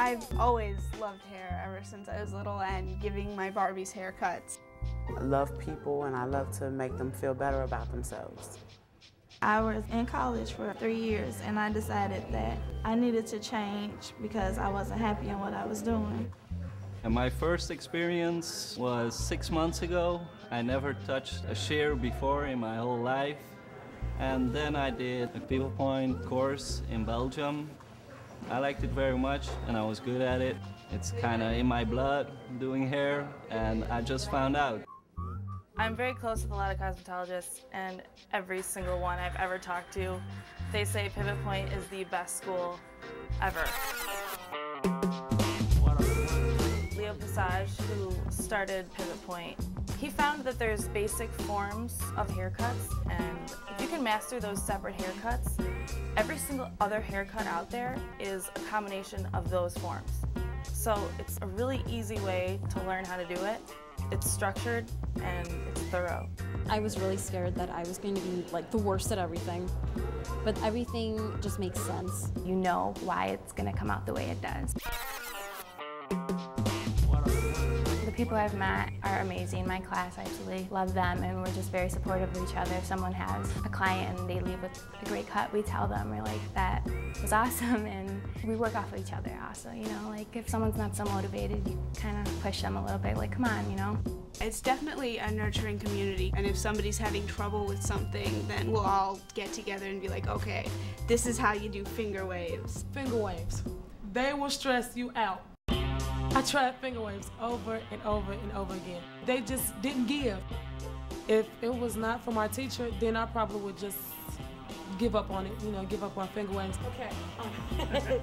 I've always loved hair ever since I was little and giving my Barbies haircuts. I love people and I love to make them feel better about themselves. I was in college for 3 years and I decided that I needed to change because I wasn't happy in what I was doing. And my first experience was 6 months ago. I never touched a shear before in my whole life. And then I did a pivot point course in Belgium. I liked it very much and I was good at it. It's kind of in my blood doing hair, and I just found out. I'm very close with a lot of cosmetologists, and every single one I've ever talked to, they say Pivot Point is the best school ever. Leo Passage, who started Pivot Point, he found that there's basic forms of haircuts, and if you can master those separate haircuts, every single other haircut out there is a combination of those forms. So it's a really easy way to learn how to do it. It's structured and it's thorough. I was really scared that I was going to be like the worst at everything, but everything just makes sense. You know why it's going to come out the way it does. The people I've met are amazing. My class, I absolutely love them, and we're just very supportive of each other. If someone has a client and they leave with a great cut, we tell them, we're like, that was awesome, and we work off of each other also, you know? Like, if someone's not so motivated, you kind of push them a little bit, like, come on, you know? It's definitely a nurturing community, and if somebody's having trouble with something, then we'll all get together and be like, okay, this is how you do finger waves. Finger waves, they will stress you out. I tried finger waves over and over and over again. They just didn't give. If it was not for my teacher, then I probably would just give up on it, you know, give up on finger waves. Okay.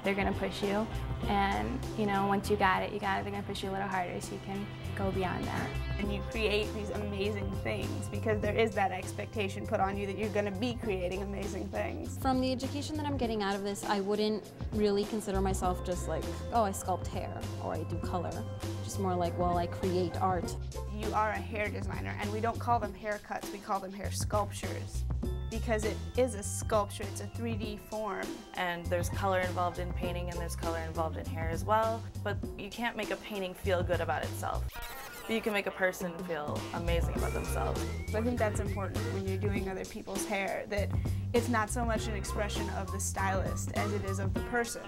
They're gonna push you, and you know, once you got it, they're gonna push you a little harder so you can go beyond that. And you create these amazing things because there is that expectation put on you that you're gonna be creating amazing things. From the education that I'm getting out of this, I wouldn't really consider myself just like, oh, I sculpt hair or I do color. Just more like, well, I create art. You are a hair designer, and we don't call them haircuts, we call them hair sculptures. Because it is a sculpture, it's a 3D form. And there's color involved in painting and there's color involved in hair as well, but you can't make a painting feel good about itself. But you can make a person feel amazing about themselves. I think that's important when you're doing other people's hair, that it's not so much an expression of the stylist as it is of the person.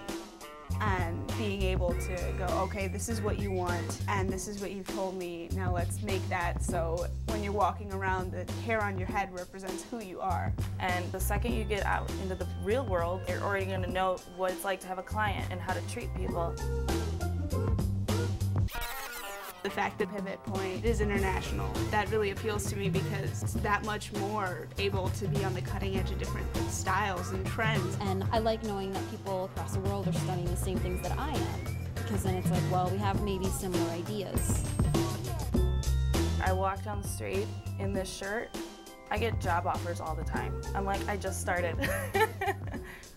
And being able to go, okay, this is what you want, and this is what you've told me, now let's make that so when you're walking around, the hair on your head represents who you are. And the second you get out into the real world, you're already going to know what it's like to have a client and how to treat people. The fact that Pivot Point is international, that really appeals to me because it's that much more able to be on the cutting edge of different styles and trends. And I like knowing that people across the world are studying the same things that I am, because then it's like, well, we have maybe similar ideas. I walk down the street in this shirt. I get job offers all the time. I'm like, I just started.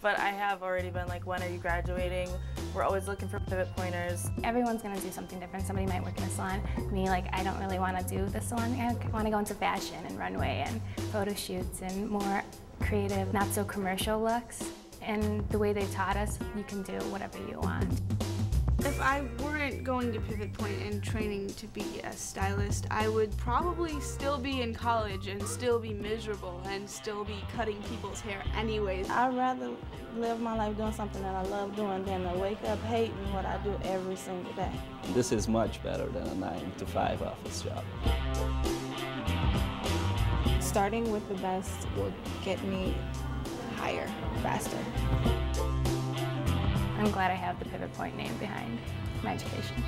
But I have already been like, when are you graduating? We're always looking for pivot pointers. Everyone's gonna do something different. Somebody might work in a salon. Me, like, I don't really wanna do the salon. I wanna go into fashion and runway and photo shoots and more creative, not so commercial looks. And the way they taught us, you can do whatever you want. If I weren't going to Pivot Point and training to be a stylist, I would probably still be in college and still be miserable and still be cutting people's hair anyways. I'd rather live my life doing something that I love doing than to wake up hating what I do every single day. This is much better than a 9-to-5 office job. Starting with the best will get me higher, faster. I'm glad I have the Pivot Point name behind my education.